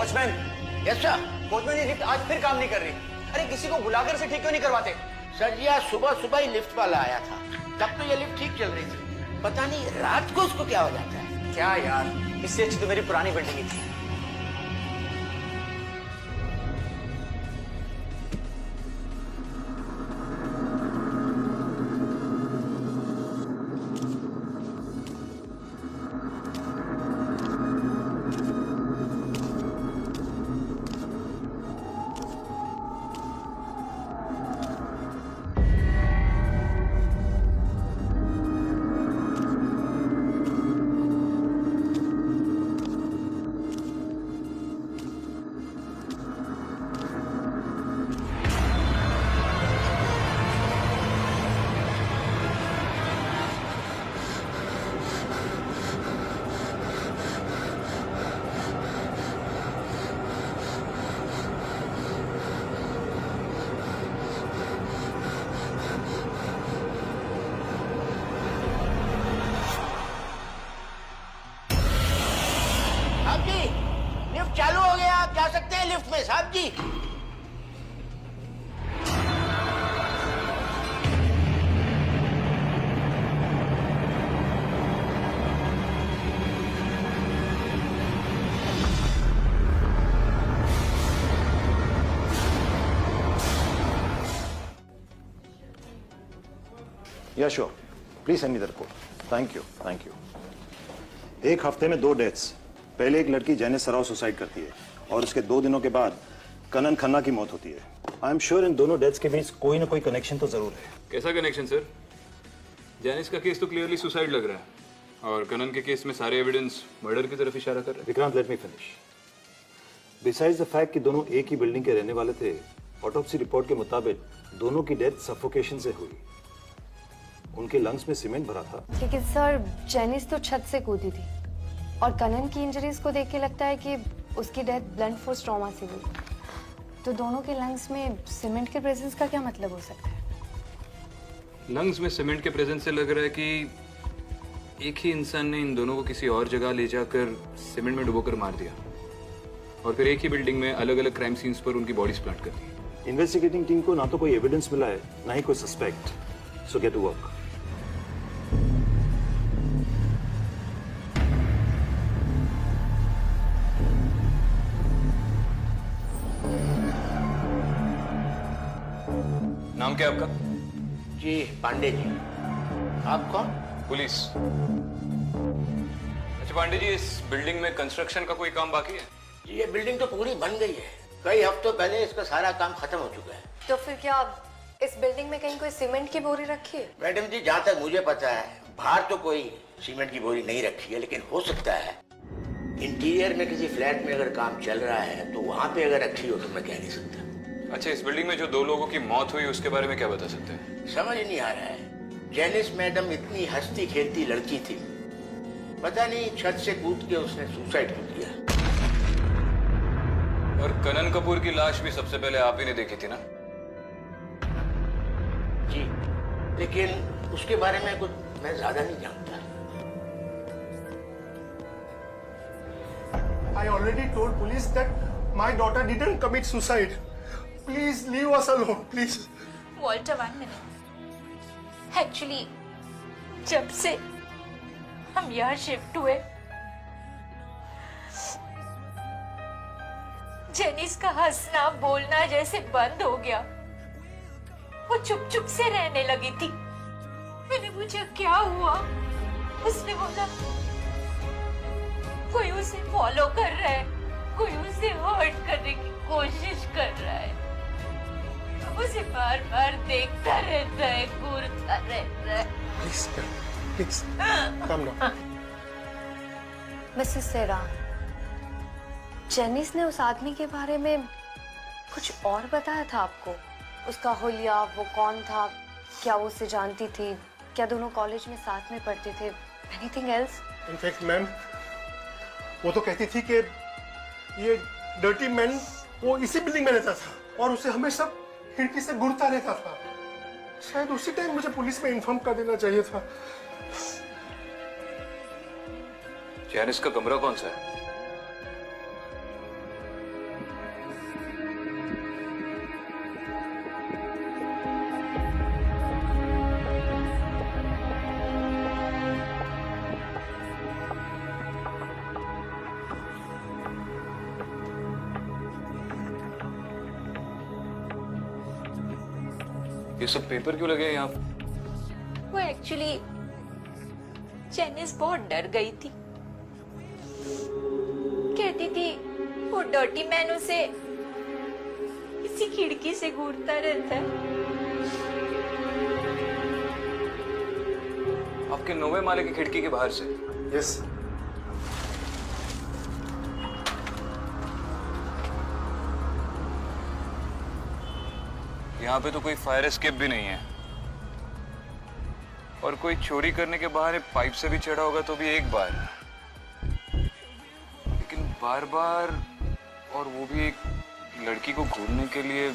Watchman. Yes sir. Watchman, ये lift आज फिर काम नहीं कर रही। अरे किसी को बुलाकर से ठीक क्यों नहीं करवाते? सर जी, आज सुबह सुबह ही लिफ्ट वाला आया था, तब तो ये लिफ्ट ठीक चल रही थी। पता नहीं रात को उसको क्या हो जाता है। क्या यार, इससे अच्छी तो मेरी पुरानी बिल्डिंग ही थी। लिफ्ट चालू हो गया, आप जा सकते हैं लिफ्ट में साहब जी। या sure, please send me the report. Thank you, thank you. एक हफ्ते में 2 डेथ्स। पहले एक लड़की जैनिस सराव सुसाइड करती है और उसके 2 दिनों के बाद कनन खन्ना की मौत होती है। आई एम श्योर इन दोनों डेथ्स के बीच कोई ना कोई कनेक्शन तो जरूर है। कैसा कनेक्शन सर? जैनिस का केस तो क्लियरली सुसाइड लग रहा है और कनन के केस में सारे एविडेंस मर्डर की तरफ इशारा कर रहे हैं। Vikrant, let me finish. Besides the fact कि दोनों एक ही बिल्डिंग के रहने वाले थे, ऑटोप्सी रिपोर्ट के मुताबिक दोनों की डेथ सफोकेशन से हुई। उनके लंग्स में सीमेंट भरा था। लेकिन सर, जेनिस तो छत से कूदी थी और कनन की इंजरीज को देख के लगता है कि उसकी डेथ ब्लंट फोर्स ट्रॉमा से हुई। तो दोनों के लंग्स में सीमेंट के प्रेजेंस का क्या मतलब हो सकता है? लंग्स में सीमेंट के प्रेजेंस से लग रहा है कि एक ही इंसान ने इन दोनों को किसी और जगह ले जाकर सीमेंट में डुबोकर मार दिया और फिर एक ही बिल्डिंग में अलग अलग क्राइम सीन्स पर उनकी बॉडीज प्लांट कर दी। इन्वेस्टिगेटिंग टीम को ना तो कोई एविडेंस मिला है, ना ही कोई suspect. So get to work. नाम क्या आपका? जी पांडे जी। आप कौन? पुलिस। अच्छा पांडे जी, इस बिल्डिंग में कंस्ट्रक्शन का कोई काम बाकी है? जी ये बिल्डिंग तो पूरी बन गई है, कई हफ्तों पहले इसका सारा काम खत्म हो चुका है। तो फिर क्या इस बिल्डिंग में कहीं कोई सीमेंट की बोरी रखी है? मैडम जी, जहाँ तक मुझे पता है बाहर तो कोई सीमेंट की बोरी नहीं रखी है, लेकिन हो सकता है इंटीरियर में किसी फ्लैट में अगर काम चल रहा है तो वहाँ पे अगर रखी हो तो मैं कह नहीं सकता। अच्छा, इस बिल्डिंग में जो 2 लोगों की मौत हुई उसके बारे में क्या बता सकते हैं? समझ नहीं आ रहा है। जेनिस मैडम इतनी हंसती खेलती लड़की थी, पता नहीं छत से कूद के उसने सुसाइड कर दिया। और कनन कपूर की लाश भी सबसे पहले आप ही ने देखी थी ना? जी, लेकिन उसके बारे में कुछ मैं ज्यादा नहीं जानता। I already told police that my daughter didn't commit suicide. Please leave us alone, please. Walter, 1 minute. Actually जब से हम यहाँ शिफ्ट हुए, जेनिस का हंसना बोलना जैसे बंद हो गया। वो चुप चुप से रहने लगी थी। मैंने पूछा क्या हुआ, उसने बोला कोई उसे फॉलो कर रहा है, कोई उसे हर्ट करने की कोशिश कर रहा है, उसे बार बार देखता रहता है, घूरता रहता है। Please, come down. Mrs Sera, Janice ने उस आदमी के बारे में कुछ और बताया था आपको? उसका हुलिया, वो कौन था, क्या वो उसे जानती थी, क्या दोनों कॉलेज में साथ में पढ़ते थे? Anything else? In fact, ma'am, वो तो कहती थी कि ये डर्टी मैन वो इसी बिल्डिंग में रहता था और उसे हमेशा खिड़की से घूरता रहता था। शायद उसी टाइम मुझे पुलिस में इन्फॉर्म कर देना चाहिए था। जैनिस का कमरा कौन सा है? ये सब पेपर क्यों लगे हैं यहाँ? वो एक्चुअली जेनिस बहुत डर गई थी। कहती थी वो डर्टी मैन उसे इसी खिड़की से घूरता रहता है। आपके 9वें माले की खिड़की के बाहर से? यस। यहाँ पे तो कोई फायर एस्केप भी नहीं है, और कोई चोरी करने के बहाने पाइप से भी चढ़ा होगा तो भी एक बार, लेकिन बार बार, और वो भी एक लड़की को घूरने के लिए।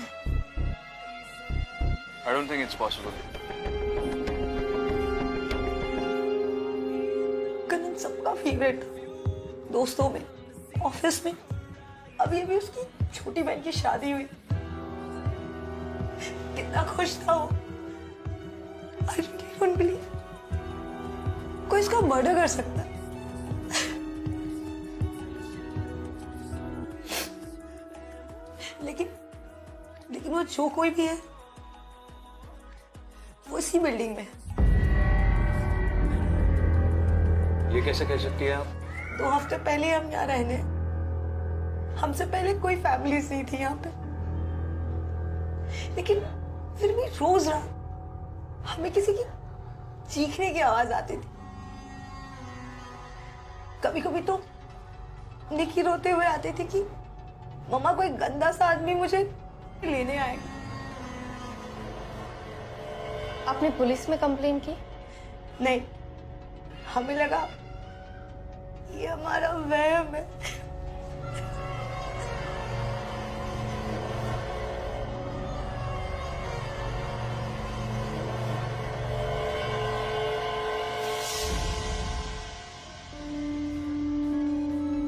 I don't think it's possible. Kanan सबका फेवरेट था, दोस्तों में, ऑफिस में। अभी अभी उसकी छोटी बहन की शादी हुई, कितना खुश था वो। I really don't believe कोई इसका मर्डर कर सकता है। लेकिन वो जो कोई भी है, वो इसी बिल्डिंग में है। ये कैसे कह सकती है आप? 2 हफ्ते पहले हम यहाँ रहने, हमसे पहले कोई फैमिलीज नहीं थी यहाँ पे, लेकिन फिर भी रोज रात हमें किसी की चीखने की आवाज आती थी। कभी कभी तो निकी रोते हुए आती थी कि मम्मा कोई गंदा सा आदमी मुझे लेने आएगा। आपने पुलिस में कंप्लेन की? नहीं, हमें लगा ये हमारा वहम है।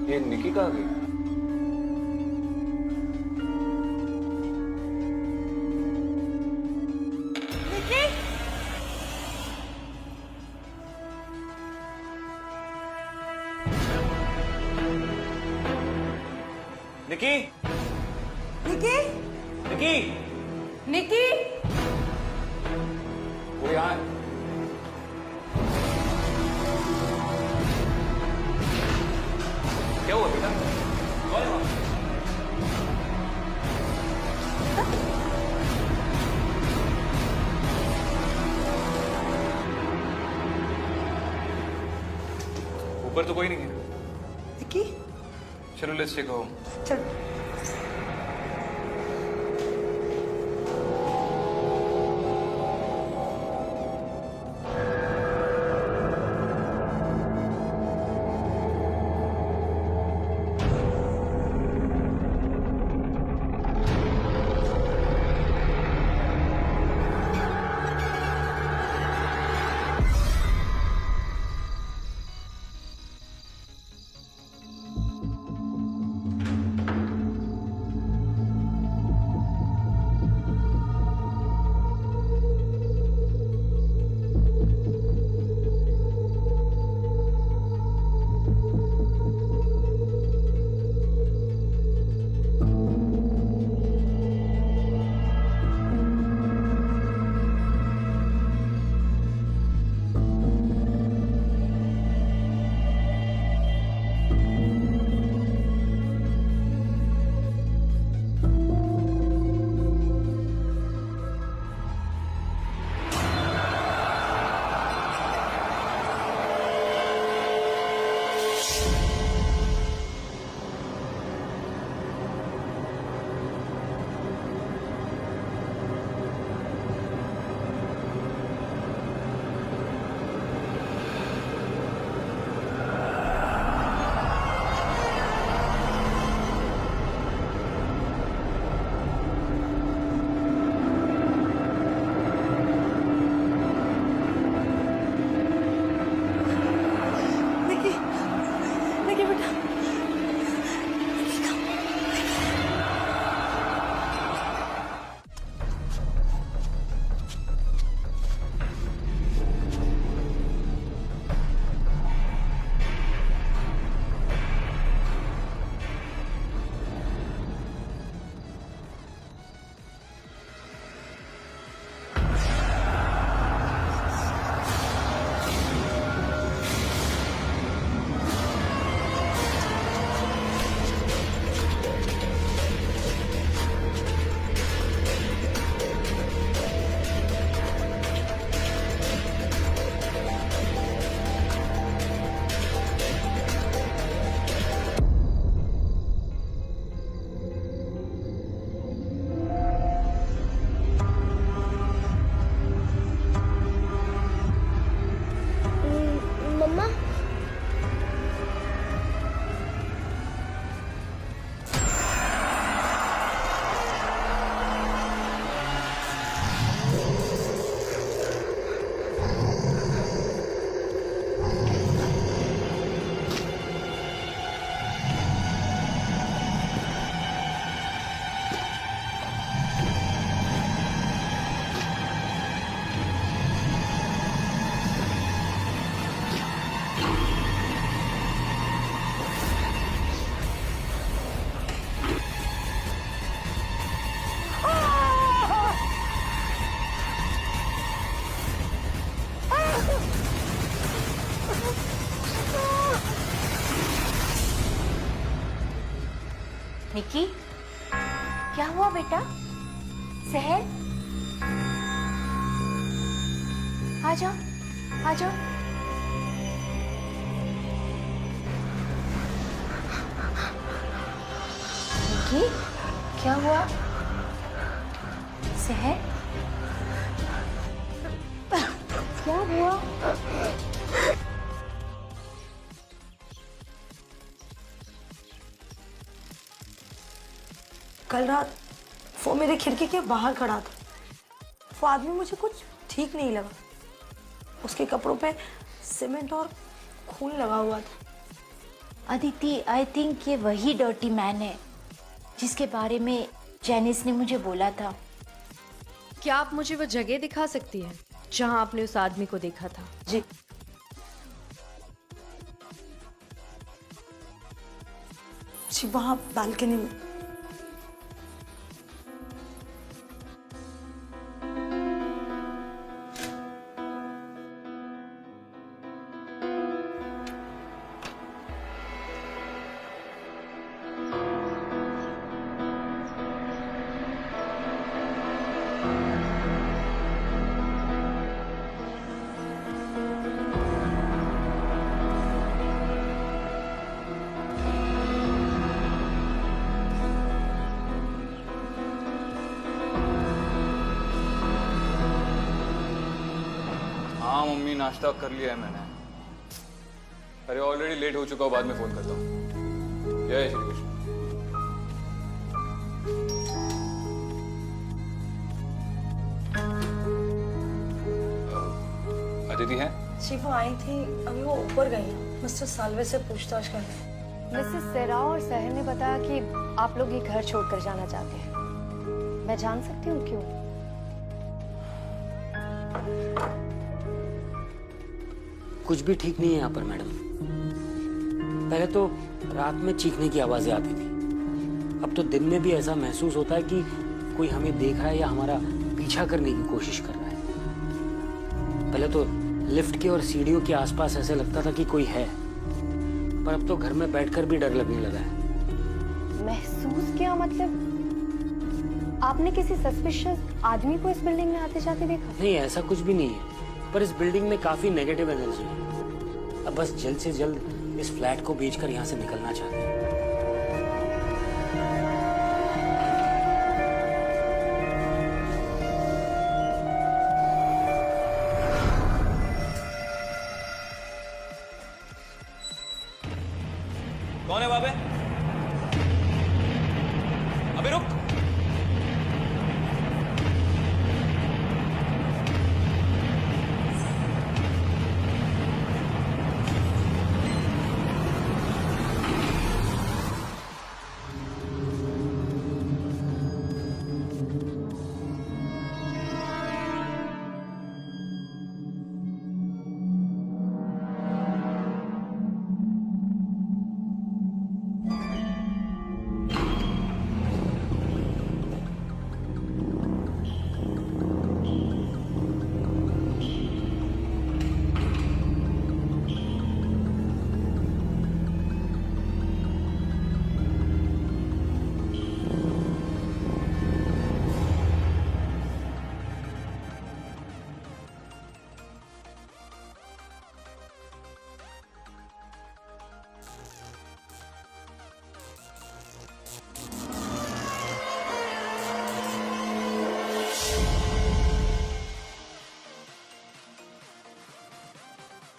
ये निकी कहाँ गई? निकी, निकी, निकी, निकी, वो यहाँ है। क्या हुआ बेटा? कौन है वहाँ? ऊपर तो कोई नहीं है। निकी, चलो लेट्स टेक होम। चल। निकी, क्या हुआ बेटा? सहर, आ जाओ, आ जाओ। निकी, क्या हुआ? सहर, क्या हुआ? कल रात वो मेरे खिड़की के बाहर खड़ा था। वो आदमी मुझे कुछ ठीक नहीं लगा। उसके कपड़ों पे सीमेंट और खून लगा हुआ था। अदिति, आई थिंक ये वही डर्टी मैन है जिसके बारे में जेनिस ने मुझे बोला था। क्या आप मुझे वो जगह दिखा सकती हैं जहां आपने उस आदमी को देखा था? जी, जी वहाँ बालकनी में। हाँ मम्मी, नाश्ता कर लिया है मैंने। अरे ऑलरेडी लेट हो चुका हूँ, बाद में फोन करता हूँ। जय श्री कृष्ण। अदिति हैं? जी वो आई थी, अभी वो ऊपर गई हैं। मिस्टर साल्वे से पूछताछ कर रहे हैं। मिसेस सेराव और सहर ने बताया कि आप लोग ये घर छोड़कर जाना चाहते हैं। मैं जान सकती हूँ क्यों? कुछ भी ठीक नहीं है यहाँ पर मैडम। पहले तो रात में चीखने की आवाजें आती थी, अब तो दिन में भी ऐसा महसूस होता है कि कोई हमें देख रहा है या हमारा पीछा करने की कोशिश कर रहा है। पहले तो लिफ्ट के और सीढ़ियों के आसपास ऐसे लगता था कि कोई है, पर अब तो घर में बैठकर भी डर लगने लगा है। महसूस क्या मतलब? आपने किसी सस्पिशियस आदमी को इस बिल्डिंग में आते जाते देखा? नहीं, ऐसा कुछ भी नहीं है, पर इस बिल्डिंग में काफी नेगेटिव एनर्जी है। अब बस जल्द से जल्द इस फ्लैट को बेचकर यहाँ से निकलना चाहते हैं। कौन है वहां पे? अबे रुक।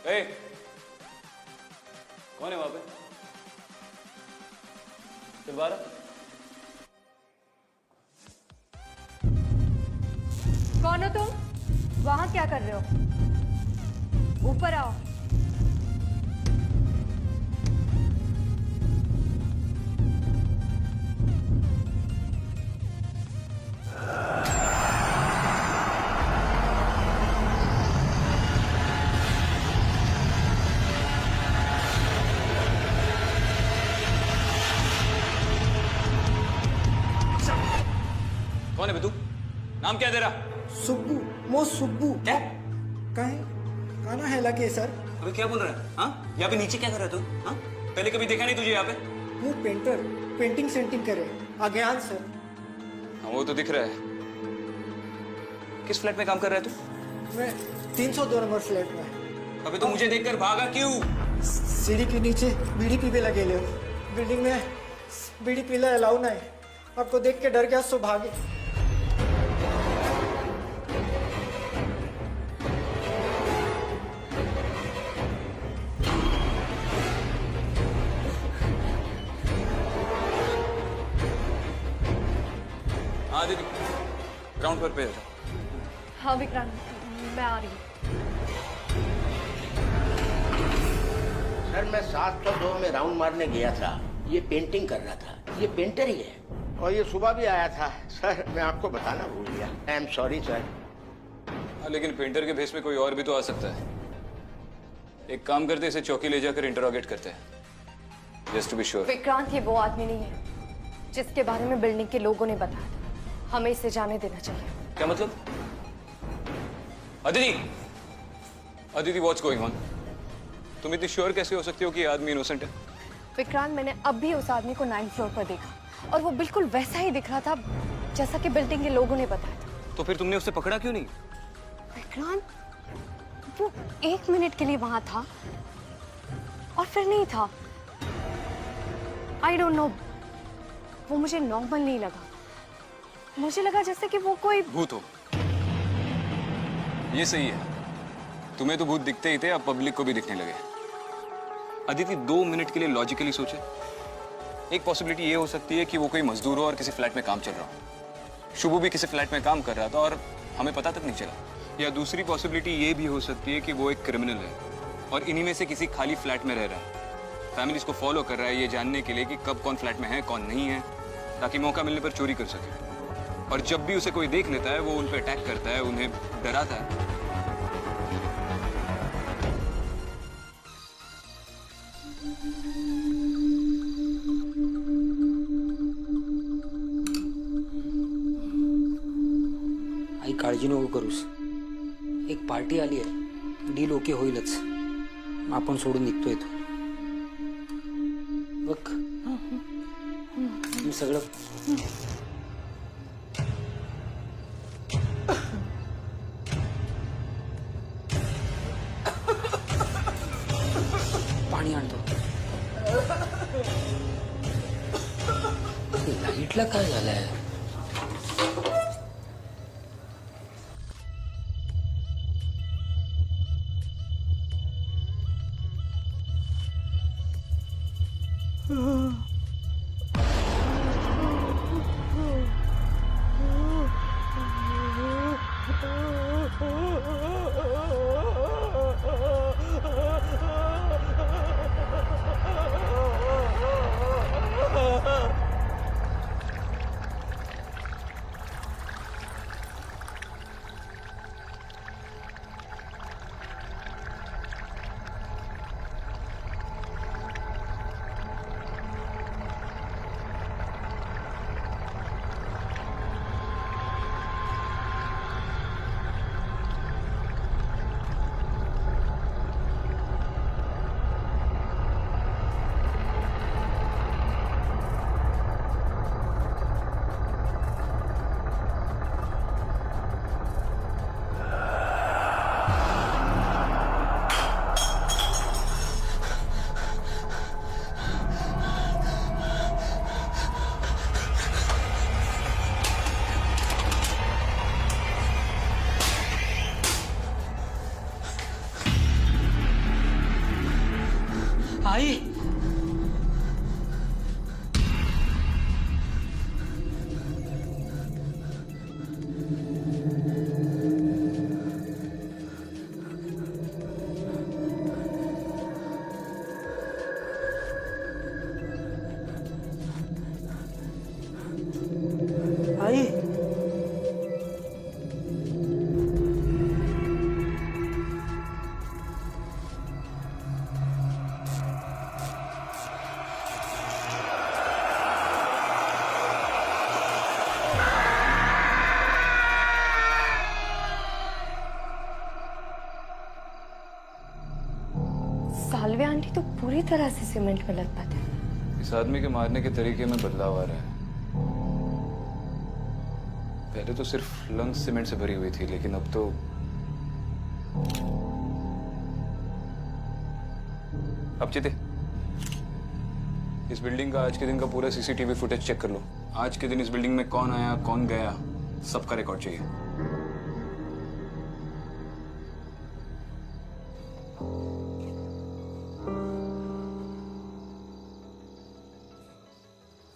ए, कौन है वहां पे? दोबारा। कौन हो तुम? वहां क्या कर रहे हो? ऊपर आओ। कौन है बे तू? नाम क्या है तेरा? सुब्बू, मो सुब्बू। क्या? काना है लगे सर। अबे क्या बोल रहा है? हाँ, यहाँ पे नीचे क्या कर रहा है तू? हाँ, पहले कभी देखा नहीं तुझे यहाँ पे? हूँ पेंटर। पेंटिंग सेंटिंग करे अज्ञान सर। हाँ, वो तो दिख रहा है। किस फ्लैट में काम कर रहा है तू? मैं 302 नंबर फ्लैट में। अबे तो मुझे देखकर भागा क्यों? सीढ़ी के नीचे बीड़ी पीवे लगे ले। बिल्डिंग में बीड़ी पीला अलाउ ना है। आपको देख के डर गया सो भागे। हाँ दीदी, ग्राउंड पर पे जाओ। हाँ विक्रांत, मैं आ रही हूँ। सर मैं 702 में राउंड मारने गया था, ये पेंटिंग कर रहा था, ये पेंटर ही है और ये सुबह भी आया था। सर मैं आपको बताना भूल गया, आई एम सॉरी सर। हाँ, लेकिन पेंटर के भेस में कोई और भी तो आ सकता है। एक काम करते, इसे चौकी ले जाकर इंटरोगेट करते हैं, just to be sure. Vikrant, ये वो आदमी नहीं है जिसके बारे में बिल्डिंग के लोगों ने बताया था। हमें इसे जाने देना चाहिए। क्या मतलब? Aditi, Aditi, what's going on? तुम इतनी श्योर कैसे हो सकती हो कि ये आदमी इनोसेंट है? विक्रांत, मैंने अब भी उस आदमी को 9th फ्लोर पर देखा और वो बिल्कुल वैसा ही दिख रहा था जैसा कि बिल्डिंग के लोगों ने बताया था। तो फिर तुमने उसे पकड़ा क्यों नहीं? विक्रांत, वो 1 मिनट के लिए वहां था और फिर नहीं था। आई डोंट नो, वो मुझे नॉर्मल नहीं लगा। मुझे लगा जैसे कि वो कोई भूत हो। ये सही है, तुम्हें तो भूत दिखते ही थे, अब पब्लिक को भी दिखने लगे। अदिति, 2 मिनट के लिए लॉजिकली सोचे। एक पॉसिबिलिटी ये हो सकती है कि वो कोई मजदूर हो और किसी फ्लैट में काम चल रहा हो। शुभू भी किसी फ्लैट में काम कर रहा था और हमें पता तक नहीं चला। या दूसरी पॉसिबिलिटी ये भी हो सकती है कि वो एक क्रिमिनल है और इन्हीं में से किसी खाली फ्लैट में रह रहा है। फैमिली इसको फॉलो कर रहा है ये जानने के लिए कि कब कौन फ्लैट में है, कौन नहीं है, ताकि मौका मिलने पर चोरी कर सके। और जब भी उसे कोई देख लेता है वो उन पर अटैक करता है, उन्हें डराता है। आई काळजी नको करूस, एक पार्टी आली आहे, डील ओके होईलच. आपण सोडून निघतोय तो. बघ मी सगळं पाणी आणतो. लाईटला काय झालंय? आई आई सालवे आंटी तो पूरी तरह से सीमेंट में लत पाते हैं। इस आदमी के मारने के तरीके में बदलाव आ रहा है। पहले तो सिर्फ लंग्स सीमेंट से भरी हुई थी, लेकिन अब तो अब चिते, इस बिल्डिंग का आज के दिन का पूरा सीसीटीवी फुटेज चेक कर लो। आज के दिन इस बिल्डिंग में कौन आया, कौन गया, सबका रिकॉर्ड चाहिए।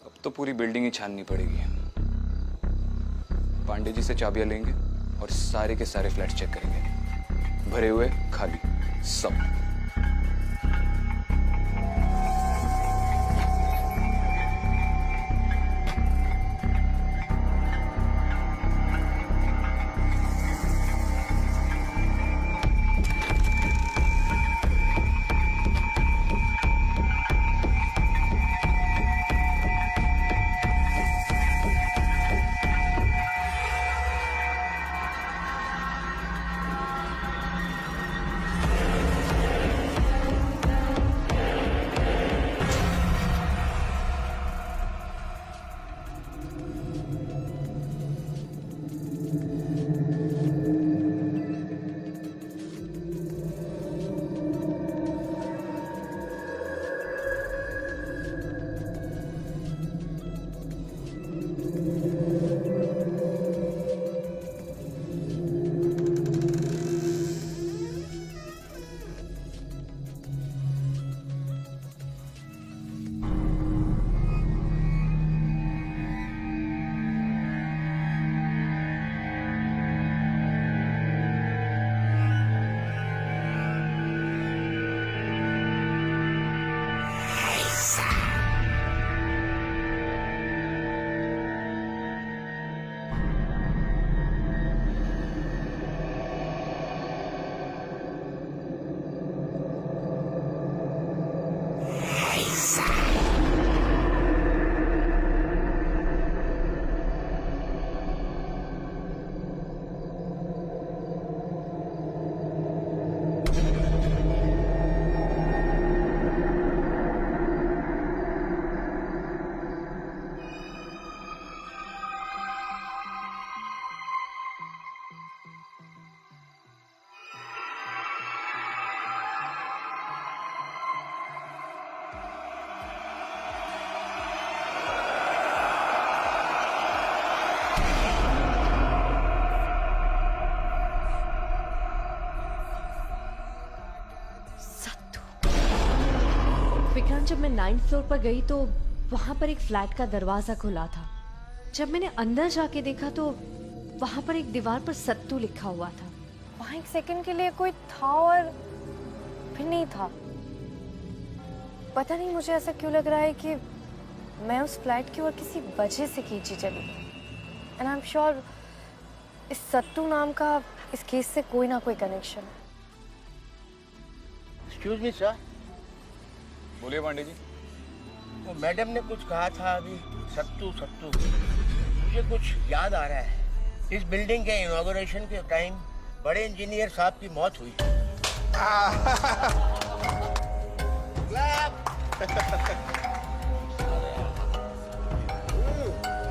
अब तो पूरी बिल्डिंग ही छाननी पड़ेगी। पांडे जी से चाबियां लेंगे और सारे के सारे फ्लैट चेक करेंगे, भरे हुए, खाली, सब। विक्रांत, जब मैं 9th फ्लोर पर गई तो वहां पर एक फ्लैट का दरवाजा खुला था। जब मैंने अंदर जाके देखा तो वहां पर एक दीवार पर सत्तू लिखा हुआ था। वहां एक सेकंड के लिए कोई था और फिर नहीं था। पता नहीं मुझे ऐसा क्यों लग रहा है कि मैं उस फ्लैट की ओर किसी वजह से खींची चली। एंड आई एम श्योर इस सत्तू नाम का इस केस से कोई ना कोई कनेक्शन है। Excuse me sir. बोलिए पांडे जी। वो मैडम ने कुछ कहा था अभी, सत्तू सत्तू, मुझे कुछ याद आ रहा है। इस बिल्डिंग के इनॉग्रेशन के टाइम बड़े इंजीनियर साहब की मौत हुई।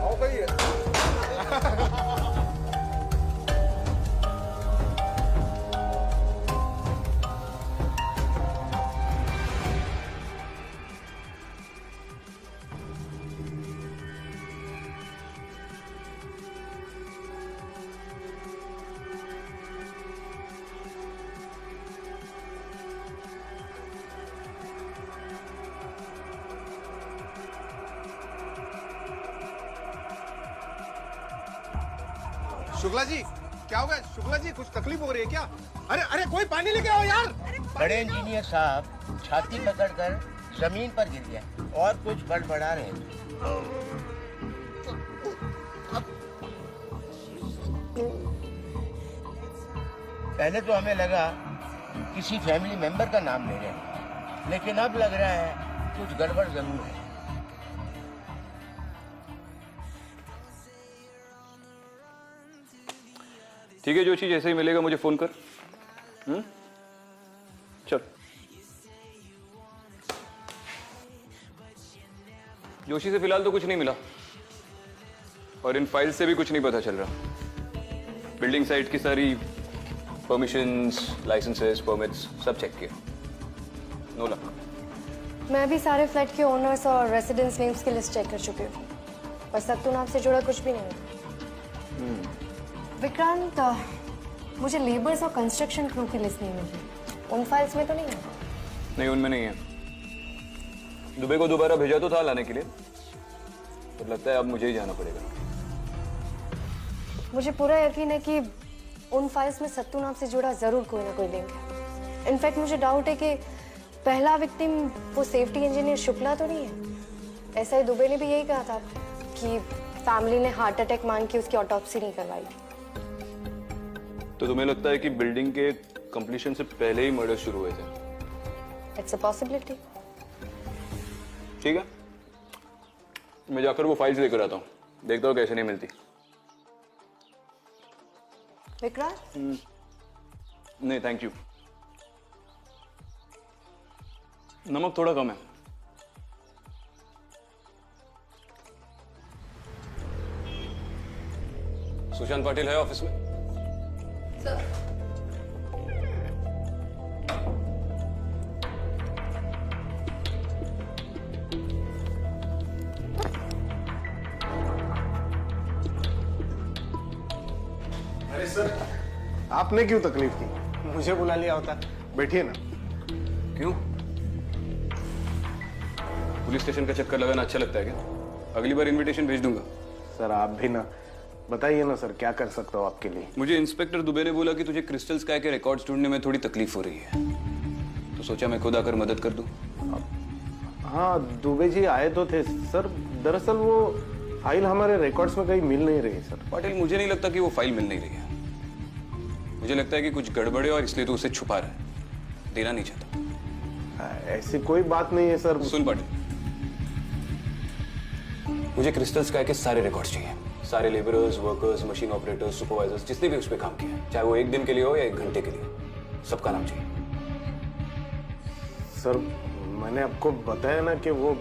आओ भाई। शुक्ला जी, क्या हो गया? शुक्ला जी, कुछ तकलीफ हो रही है क्या? अरे अरे, कोई पानी लेके आओ यार। बड़े इंजीनियर साहब छाती पकड़कर जमीन पर गिर गए और कुछ बड़बड़ा रहे थे। पहले तो हमें लगा किसी फैमिली मेंबर का नाम ले रहे हैं, लेकिन अब लग रहा है कुछ गड़बड़ जरूर है। ठीक है जोशी, जैसे ही मिलेगा मुझे फोन कर। चल। जोशी से फिलहाल तो कुछ नहीं मिला और इन फाइल्स से भी कुछ नहीं पता चल रहा। बिल्डिंग साइट की सारी परमिशंस, लाइसेंसेस, परमिट्स सब चेक किए, नो लक। मैं भी सारे फ्लैट के ओनर्स और रेसिडेंट्स नेम्स की लिस्ट चेक कर चुकी हूँ, पर सत्तू नाम से जुड़ा कुछ भी नहीं है। विक्रांत, मुझे लेबर्स और कंस्ट्रक्शन क्रू की लिस्ट नहीं मिल रही। उन फाइल्स में तो नहीं है? नहीं, उनमें नहीं है। दुबई को दोबारा भेजा तो था लाने के लिए, पर लगता है अब मुझे ही जाना पड़ेगा। मुझे पूरा यकीन है कि उन फाइल्स में सत्तू नाम से जुड़ा जरूर कोई ना कोई लिंक है। इनफैक्ट मुझे डाउट है कि पहला विक्टिम वो सेफ्टी इंजीनियर शुक्ला तो नहीं है। ऐसा ही दुबे ने भी यही कहा था कि फैमिली ने हार्ट अटैक मान के उसकी ऑटोप्सी नहीं करवाई थी। तो तुम्हें लगता है कि बिल्डिंग के कंप्लीशन से पहले ही मर्डर शुरू हुए थे? It's a possibility. ठीक है, मैं जाकर वो फाइल्स लेकर आता हूँ, देखता हूँ कैसे नहीं मिलती। विक्रांत? नहीं थैंक यू, नमक थोड़ा कम है। सुशांत पाटिल है ऑफिस में? अरे सर, आपने क्यों तकलीफ की? मुझे बुला लिया होता। बैठिए ना। क्यों? पुलिस स्टेशन का चक्कर लगाना अच्छा लगता है क्या? अगली बार इनविटेशन भेज दूंगा। सर आप भी ना, बताइए ना सर, क्या कर सकता हूँ आपके लिए? मुझे इंस्पेक्टर दुबे ने बोला कि तुझे क्रिस्टल स्काई के रिकॉर्ड्स ढूंढने में थोड़ी तकलीफ हो रही है, तो सोचा मैं खुद आकर मदद कर दूं। हाँ, दुबे जी आए तो थे सर। दरअसल वो फाइल हमारे रिकॉर्ड्स में कहीं मिल नहीं रही सर। पाटिल, मुझे नहीं लगता कि वो फाइल मिल नहीं रही है। मुझे लगता है कि कुछ गड़बड़ है और इसलिए तो उसे छुपा रहा है, देना नहीं चाहता। ऐसी कोई बात नहीं है सर। सुन पाटिल, मुझे क्रिस्टल स्काई के सारे रिकॉर्ड्स चाहिए, सारे labourers, workers, machine operators, supervisors, जिसने भी उस पर काम किया, चाहे वो 1 दिन के लिए हो या 1 घंटे के लिए, सबका नाम चाहिए। सर मैंने आपको बताया ना कि वो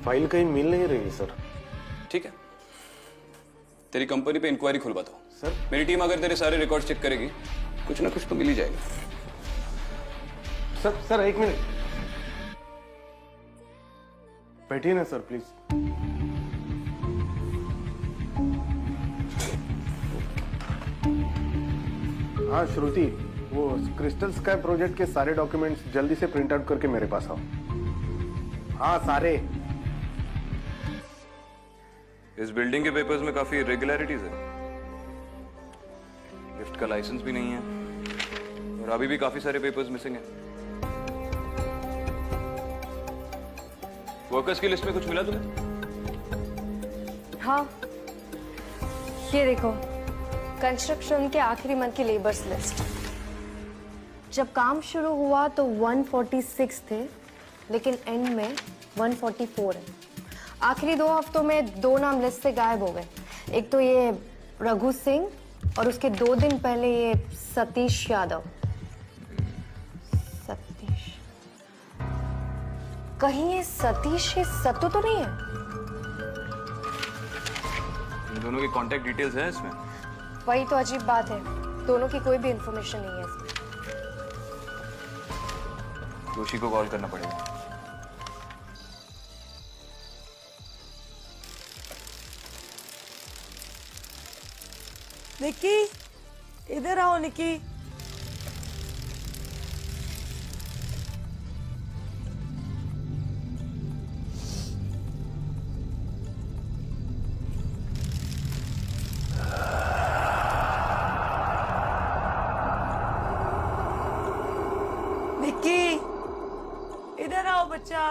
फाइल कहीं मिल नहीं रही सर। ठीक है, तेरी कंपनी पे इंक्वायरी खुलवा दो सर। मेरी टीम अगर तेरे सारे रिकॉर्ड चेक करेगी, कुछ ना कुछ तो मिल ही जाएगा। सर 1 मिनट बैठिए ना सर प्लीज। हाँ श्रुति, वो क्रिस्टल स्काई प्रोजेक्ट के सारे डॉक्यूमेंट्स जल्दी से प्रिंट आउट करके मेरे पास आओ। हाँ सारे। इस बिल्डिंग के पेपर्स में काफी इरेगुलरिटीज है। लिफ्ट का लाइसेंस भी नहीं है और अभी भी काफी सारे पेपर्स मिसिंग हैं। वर्कर्स की लिस्ट में कुछ मिला तुम्हें? हाँ, ये देखो, कंस्ट्रक्शन के आखिरी मंथ की लेबर्स लिस्ट। जब काम शुरू हुआ तो 146 थे, लेकिन एंड में 144 है। आखिरी 2 हफ्तों में 2 नाम लिस्ट से गायब हो गए। एक तो ये रघु सिंह और उसके 2 दिन पहले ये सतीश यादव। सतीश, कहीं ये सतीश ये सत्तू तो नहीं है? इन दोनों की कांटेक्ट डिटेल्स हैं इसमें? वही तो अजीब बात है, दोनों की कोई भी इंफॉर्मेशन नहीं है इसमें। जोशी को कॉल करना पड़ेगा। निक्की, इधर आओ निक्की। निक्की, इधर आओ बच्चा।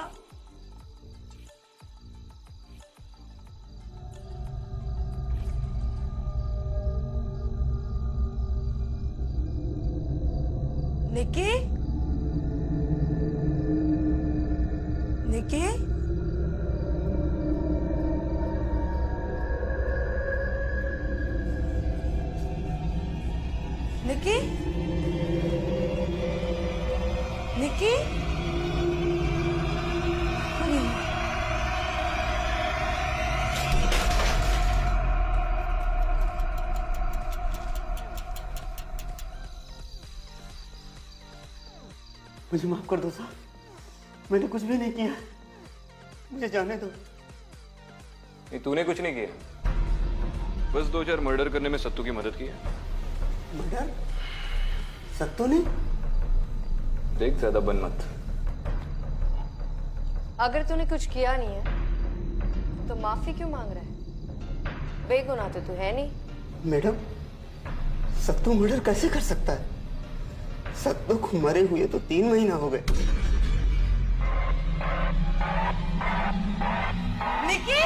निक्की, निक्की, निक्की, निक्की, अरे मुझे माफ कर दो साहब, मैंने कुछ भी नहीं किया, मुझे जाने दो। नहीं, तूने कुछ नहीं किया, बस 2-4 मर्डर करने में सत्तू की मदद की है। मर्डर? सत्तू ने? देख, ज्यादा बन मत। अगर तूने कुछ किया नहीं है तो माफी क्यों मांग रहा है? बेगुनाह तो तू है नहीं। मैडम, सत्तू मर्डर कैसे कर सकता है? सत्तू को मरे हुए तो 3 महीना हो गए। निकी!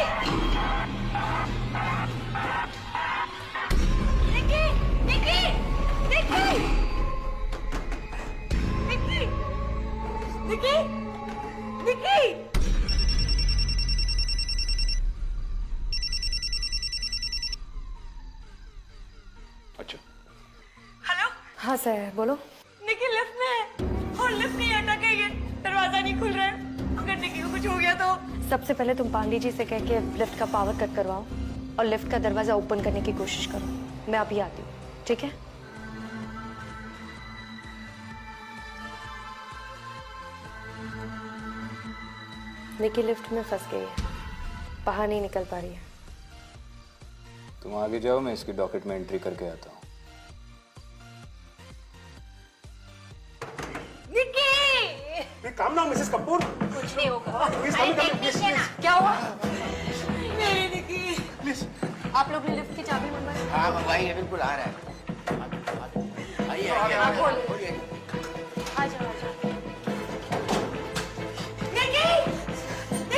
निकी! निकी! निकी! निकी! निकी! निकी! अच्छा, हेलो? हाँ सर, बोलो। निकी लिफ्ट में है और लिफ्ट नहीं अटक गई है, दरवाजा नहीं खुल रहा है। अगर निकी को कुछ हो गया तो? सबसे पहले तुम पांडे जी से कह के लिफ्ट का पावर कट करवाओ और लिफ्ट का दरवाजा ओपन करने की कोशिश करो। मैं अभी आती हूँ, ठीक है? निकी लिफ्ट में फंस गई है, बाहर नहीं निकल पा रही है। तुम आगे जाओ, मैं इसकी डॉकेट में एंट्री करके आता हूँ। निकी! काम ना मिसेस कपूर। कुछ नहीं होगा। क्या हुआ? मेरी निकी। प्लीज। आप लोग ने लिफ्ट की चाबी मंगवाई? हाँ मंगवाई है, बिल्कुल आ रहा है। आइए आइए आप बोलिए। बोलिए। आ जाओ, आ जाओ। निकी!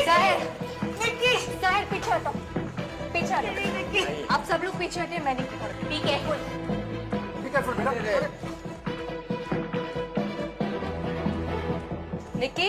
साहिर, निकी! साहिर पीछे हटो, पीछे हटो। आप सब लोग पीछे हटिए, मैं नहीं पकड़। Be careful. बी केयरफुल बेटा। निकी,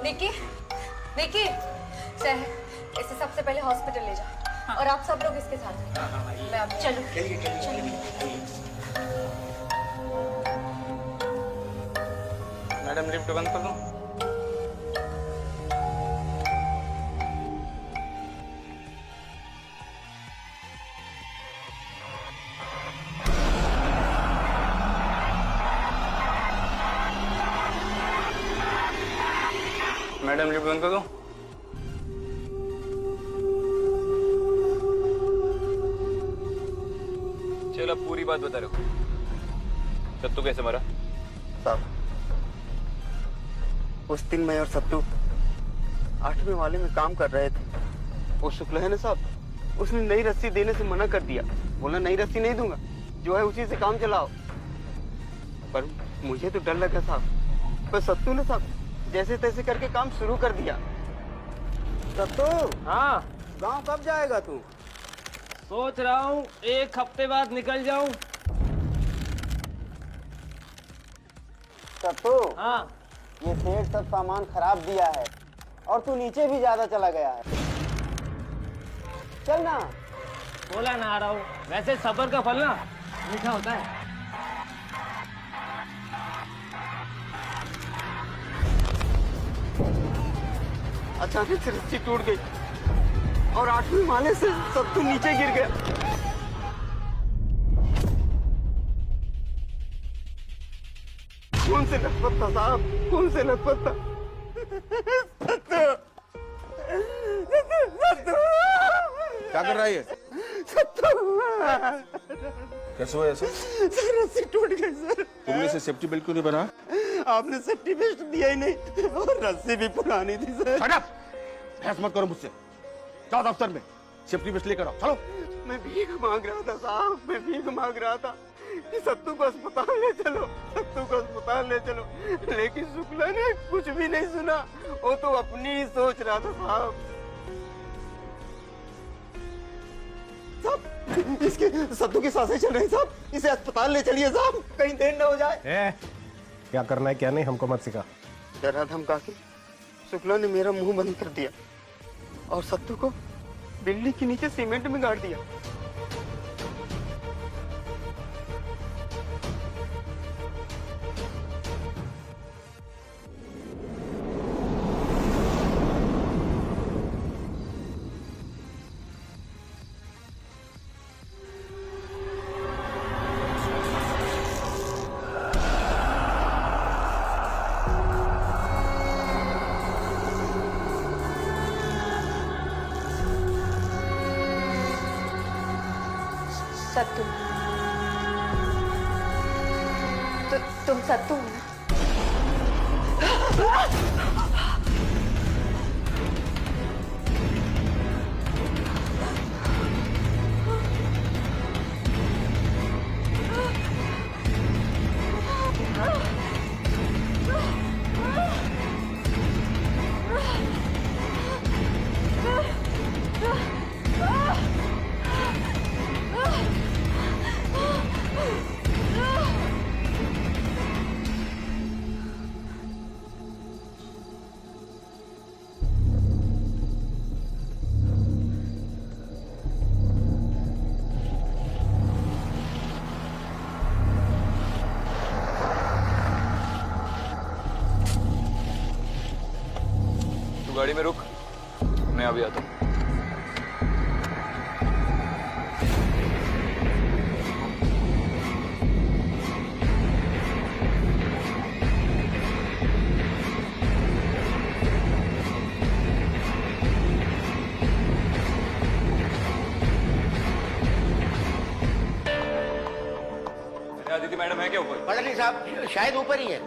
निकी, निकी, सर, इसे सबसे पहले हॉस्पिटल ले जाओ। और आप सब लोग इसके साथ हैं। मैं अब चलो। मैडम लिफ्ट बंद कर दो। मैडम लिफ्ट बंद कर दो। चलो, अब पूरी बात बता रहे हो। सत्तू कैसे मरा? साहब, उस दिन मैं और सत्तू 8वें वाले में काम कर रहे थे। वो शुक्ला है ना साहब, उसने नई रस्सी देने से मना कर दिया। बोला नई रस्सी नहीं दूंगा, जो है उसी से काम चलाओ। पर मुझे तो डर लगा साहब। पर सत्तू ने साहब जैसे तैसे करके काम शुरू कर दिया। सत्तू, हाँ, गांव कब जाएगा तू? सोच रहा हूँ 1 हफ्ते बाद निकल जाऊँ। सत्तू, हाँ, ये सेठ सब सामान खराब दिया है और तू नीचे भी ज्यादा चला गया है। चल ना। बोला ना आ रहा हूँ। वैसे सब्र का फल ना मीठा होता है। अचानक से रस्सी टूट गई और 8वें माले से सत्तू नीचे गिर गया। कौन से लखपत था साहब, कौन से लखपत था? सत्तू, सत्तू, क्या कर रहा है ये? सत्तू, कैसे हुआ ऐसा? सर रस्सी टूट गई सर। तुमने इसे सेफ्टी बेल्ट क्यों नहीं बना? आपने सेफ्टी बेल्ट दिया ही नहीं और रस्सी भी पुरानी थी सर। Shut up! बहस मत करो मुझसे। जाओ दफ्तर में सेफ्टी बेल्ट लेकर आओ। चलो। मैं भीख मांग रहा था साहब, मैं भीख मांग रहा था कि सत्तू को अस्पताल ले चलो, सत्तू को अस्पताल ले चलो। लेकिन शुक्ला ने कुछ भी नहीं सुना, वो तो अपनी ही सोच रहा था साहब। सब इसके सत्तू की सांसें चल रही साहब, इसे अस्पताल ले चलिए साहब, कहीं देर न हो जाए। क्या करना है क्या नहीं हमको मत सिखा। डरा धमका के शुक्ला ने मेरा मुंह बंद कर दिया और सत्तू को बिल्डिंग के नीचे सीमेंट में गाड़ दिया। सत्तू, तुम सत्तू हो ना? गाड़ी में रुक, मैं अभी आता हूँ। आदित्य मैडम है क्या ऊपर? पता नहीं साहब, शायद ऊपर ही है।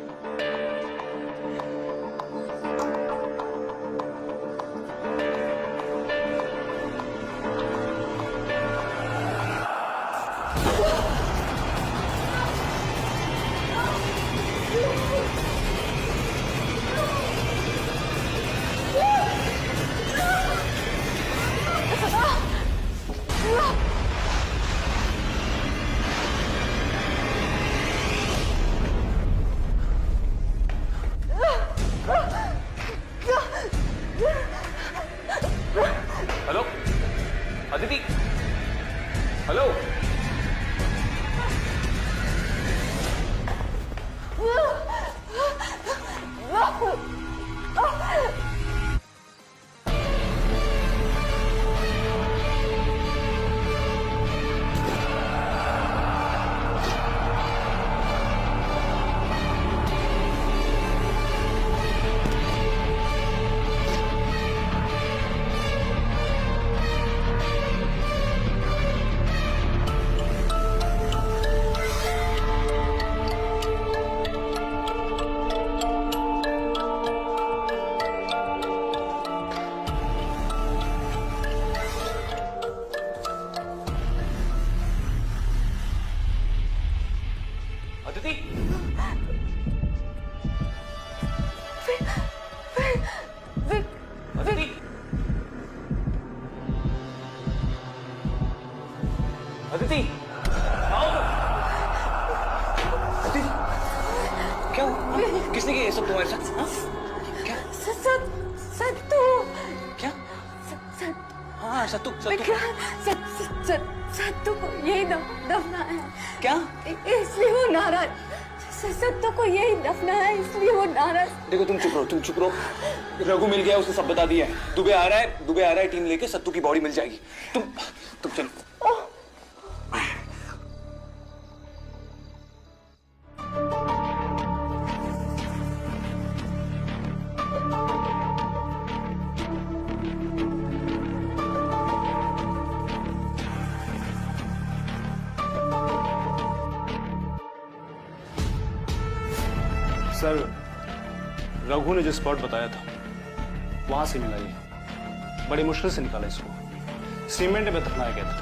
Hello Aditi, hello. अदिति, अदिति, क्या हुआ? किसने किया ये सब तुम्हारे साथ? हाँ? क्या? सत्तू। क्या? हाँ सत्तू, सत्तू को यही दफनाया। क्या? इसलिए वो नाराज। सत्तू को यही दफनाया, इसलिए वो नाराज। देखो तुम चुप रहो। रघु मिल गया, उसने सब बता दिया है। दुबे आ रहा है टीम लेके, सत्तू की बॉडी मिल जाएगी। तुम चलो। सर, रघु ने जो स्पॉट बताया था वहां से मिला ये। बड़ी मुश्किल से निकाला इसको, सीमेंट में दफनाया गया था।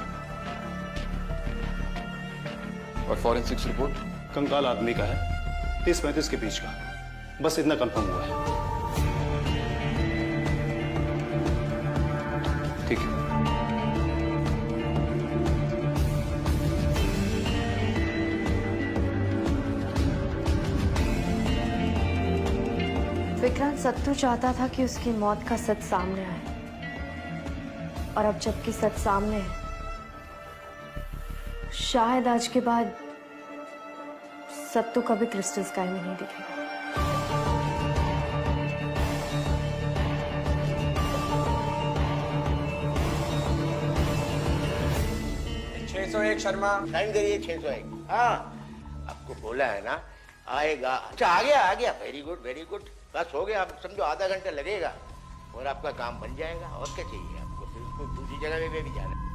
और फॉरेंसिक्स रिपोर्ट? कंकाल आदमी का है, 30-35 के बीच का, बस इतना कंफर्म हुआ है। ठीक है। विक्रांत सत्तू चाहता था कि उसकी मौत का सच सामने आए, और अब जबकि सच सामने है, शायद आज के बाद सत्तू कभी क्रिस्टल स्काई में नहीं दिखेगा। शर्मा साइन करिए 601। हाँ, आपको बोला है ना आएगा। अच्छा आ गया वेरी गुड। बस हो गया, आप समझो आधा घंटा लगेगा और आपका काम बन जाएगा। और क्या चाहिए आपको, फिर उसको दूसरी जगह पे भी जाना है।